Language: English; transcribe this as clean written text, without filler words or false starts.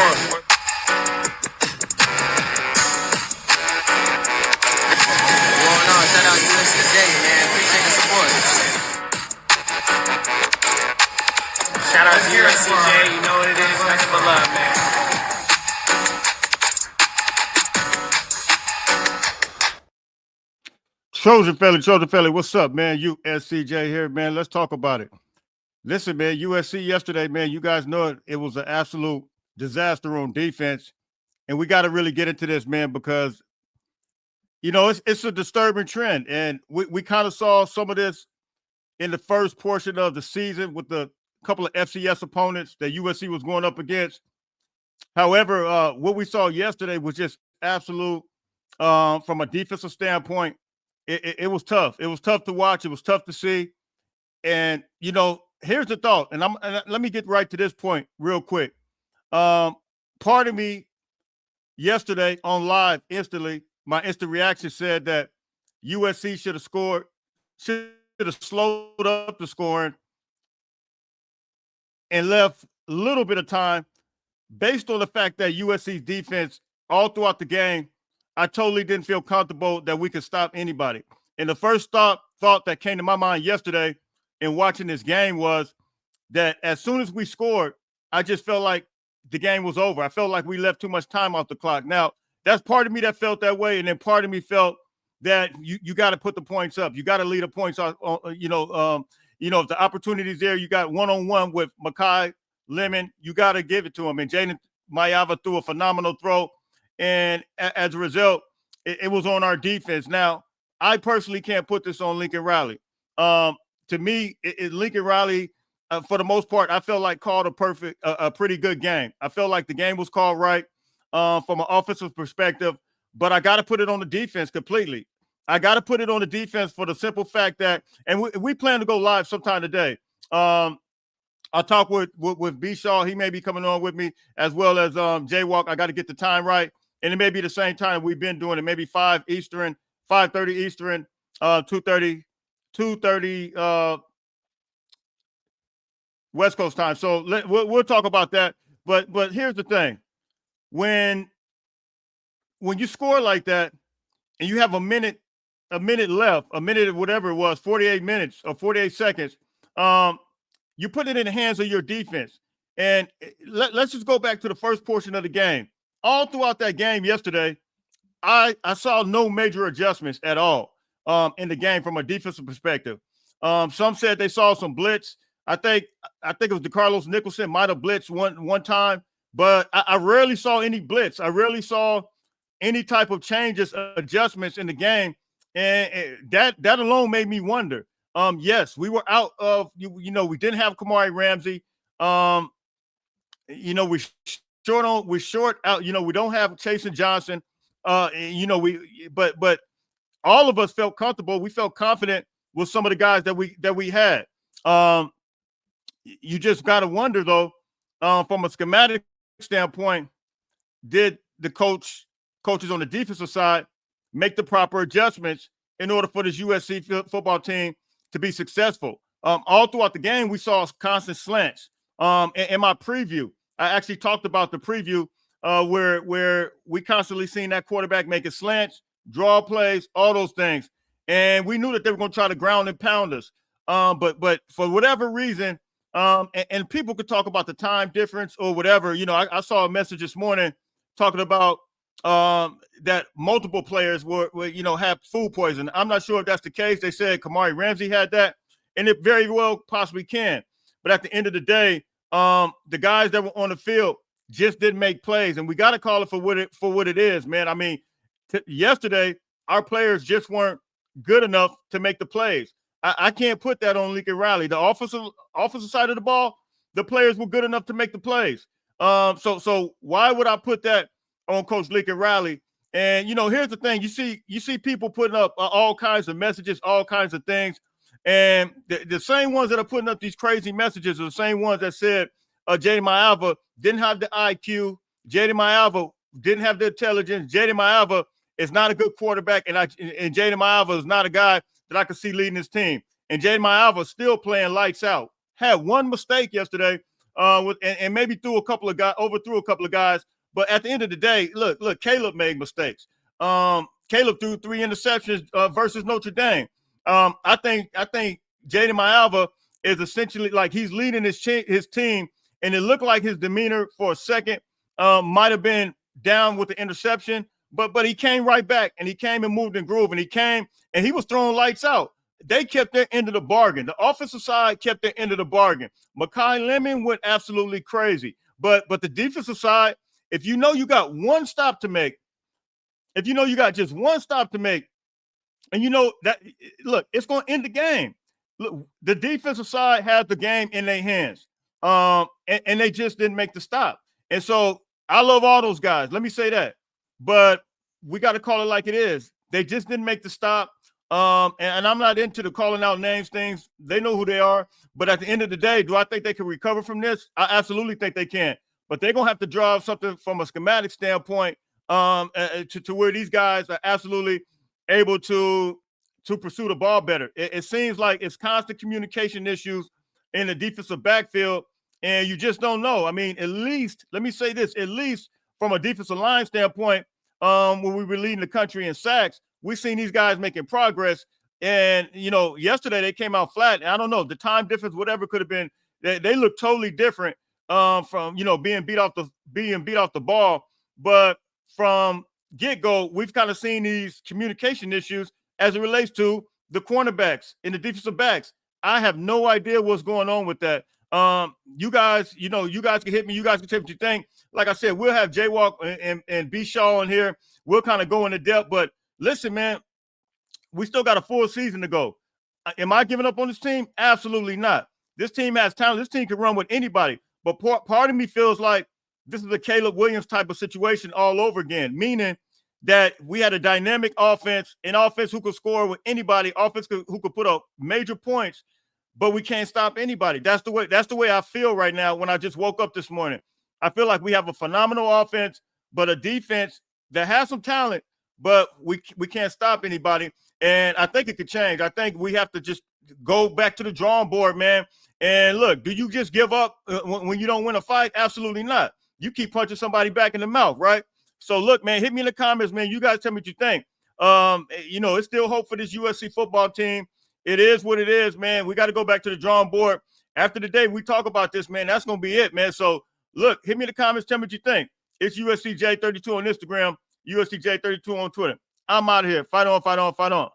support. Going on, shout out USC, man. Appreciate the support. Shout out to USC, you know what it is. Thanks for love, man. Trojan Felly, what's up, man? USCJ here, man. Let's talk about it. Listen, man, USC yesterday, man, you guys know it was an absolute disaster on defense. And we got to really get into this, man, because, you know, it's a disturbing trend. And we kind of saw some of this in the first portion of the season with the couple of FCS opponents that USC was going up against. However, what we saw yesterday was just absolute, from a defensive standpoint, it was tough. It was tough to watch. It was tough to see. And, you know, here's the thought. And let me get right to this point real quick. Part of me yesterday on live instantly, my instant reaction said that USC should have slowed up the scoring and left a little bit of time based on the fact that USC's defense all throughout the game, I totally didn't feel comfortable that we could stop anybody. And the first thought that came to my mind yesterday in watching this game was that as soon as we scored, I just felt like the game was over. I felt like we left too much time off the clock. Now, that's part of me that felt that way, and then part of me felt that you got to put the points up. You got to lead the points up. If the opportunity's there, you got one-on-one with Makai Lemon, you got to give it to him. And Jaden Mayava threw a phenomenal throw. And as a result, it was on our defense. Now, I personally can't put this on Lincoln Riley. To me, Lincoln Riley, for the most part, I felt like called a pretty good game. I felt like the game was called right from an offensive perspective, but I got to put it on the defense completely. I got to put it on the defense for the simple fact that, and we plan to go live sometime today. I'll talk with B. Shaw. He may be coming on with me, as well as Jaywalk. I got to get the time right. And it may be the same time we've been doing it, maybe 5 Eastern, 5:30 Eastern, 2:30 West Coast time. So we'll talk about that. But here's the thing: when you score like that, and you have a minute left, a minute, whatever it was, 48 minutes or 48 seconds, you put it in the hands of your defense. And let's just go back to the first portion of the game. All throughout that game yesterday, I saw no major adjustments at all in the game from a defensive perspective. Some said they saw some blitz. I think it was DeCarlos Nicholson might have blitzed one time, but I rarely saw any blitz. I rarely saw any type of changes, adjustments in the game, and that alone made me wonder. Yes, we were out of we didn't have Kamari Ramsey. We're short out. We don't have Chasen Johnson. But all of us felt comfortable. We felt confident with some of the guys that we had. You just got to wonder though, from a schematic standpoint, did the coaches on the defensive side make the proper adjustments in order for this USC football team to be successful? All throughout the game, we saw constant slants. In my preview, I actually talked about the preview where we constantly seen that quarterback making slants, draw plays, all those things. And we knew that they were going to try to ground and pound us. But for whatever reason, and people could talk about the time difference or whatever. I saw a message this morning talking about that multiple players were have food poisoning. I'm not sure if that's the case. They said Kamari Ramsey had that, and it very well possibly can. But at the end of the day, the guys that were on the field just didn't make plays, and we got to call it for what it is, man. I mean, yesterday our players just weren't good enough to make the plays. I can't put that on Lincoln Riley. The offensive side of the ball, the players were good enough to make the plays. So why would I put that on Coach Lincoln Riley? And here's the thing: you see people putting up all kinds of messages, all kinds of things, and the same ones that are putting up these crazy messages are the same ones that said Jaden Mayava didn't have the IQ, Jaden Mayava didn't have the intelligence, Jaden Mayava is not a good quarterback, and Jaden Mayava is not a guy that I could see leading his team. And Jaden Mayava still playing lights out. Had one mistake yesterday and maybe overthrew a couple of guys. But at the end of the day, look, Caleb made mistakes. Caleb threw 3 interceptions versus Notre Dame. I think Jaden Maiava is essentially like he's leading his team, and it looked like his demeanor for a second might have been down with the interception, but he came right back, and he came and moved and groove, and he was throwing lights out. They kept their end of the bargain. The offensive side kept their end of the bargain. Mekhi Lemon went absolutely crazy. But the defensive side, if you know you got one stop to make, if you know you got just one stop to make, and you know that, look, it's going to end the game. Look, the defensive side had the game in their hands, and they just didn't make the stop. And so I love all those guys. Let me say that. But we got to call it like it is. They just didn't make the stop. And I'm not into the calling out names things. They know who they are. But at the end of the day, do I think they can recover from this? I absolutely think they can. But they're going to have to draw something from a schematic standpoint to where these guys are absolutely able to pursue the ball better. It seems like it's constant communication issues in the defensive backfield, and you just don't know. I mean, at least, let me say this, at least from a defensive line standpoint, when we were leading the country in sacks, we've seen these guys making progress. And, you know, yesterday they came out flat. I don't know, the time difference, whatever could have been, they look totally different from, you know, being beat off the ball. But from get-go, we've kind of seen these communication issues as it relates to the cornerbacks and the defensive backs. I have no idea what's going on with that. You guys can hit me. You guys can tell what you think. Like I said, we'll have Jaywalk and B. Shaw in here. We'll kind of go into depth. But listen, man, we still got a full season to go. Am I giving up on this team? Absolutely not. This team has talent. This team can run with anybody. But part of me feels like this is a Caleb Williams type of situation all over again, meaning that we had a dynamic offense, an offense who could score with anybody, offense who could put up major points, but we can't stop anybody. That's the way I feel right now when I just woke up this morning. I feel like we have a phenomenal offense, but a defense that has some talent, but we can't stop anybody. And I think it could change. I think we have to just go back to the drawing board, man. And look, do you just give up when you don't win a fight? Absolutely not. You keep punching somebody back in the mouth, right? So look, man, hit me in the comments, man. You guys tell me what you think. You know, it's still hope for this USC football team. It is what it is, man. We got to go back to the drawing board. After the day we talk about this, man, that's going to be it, man. So look, hit me in the comments. Tell me what you think. It's USCJ32 on Instagram, USCJ32 on Twitter. I'm out of here. Fight on, fight on, fight on.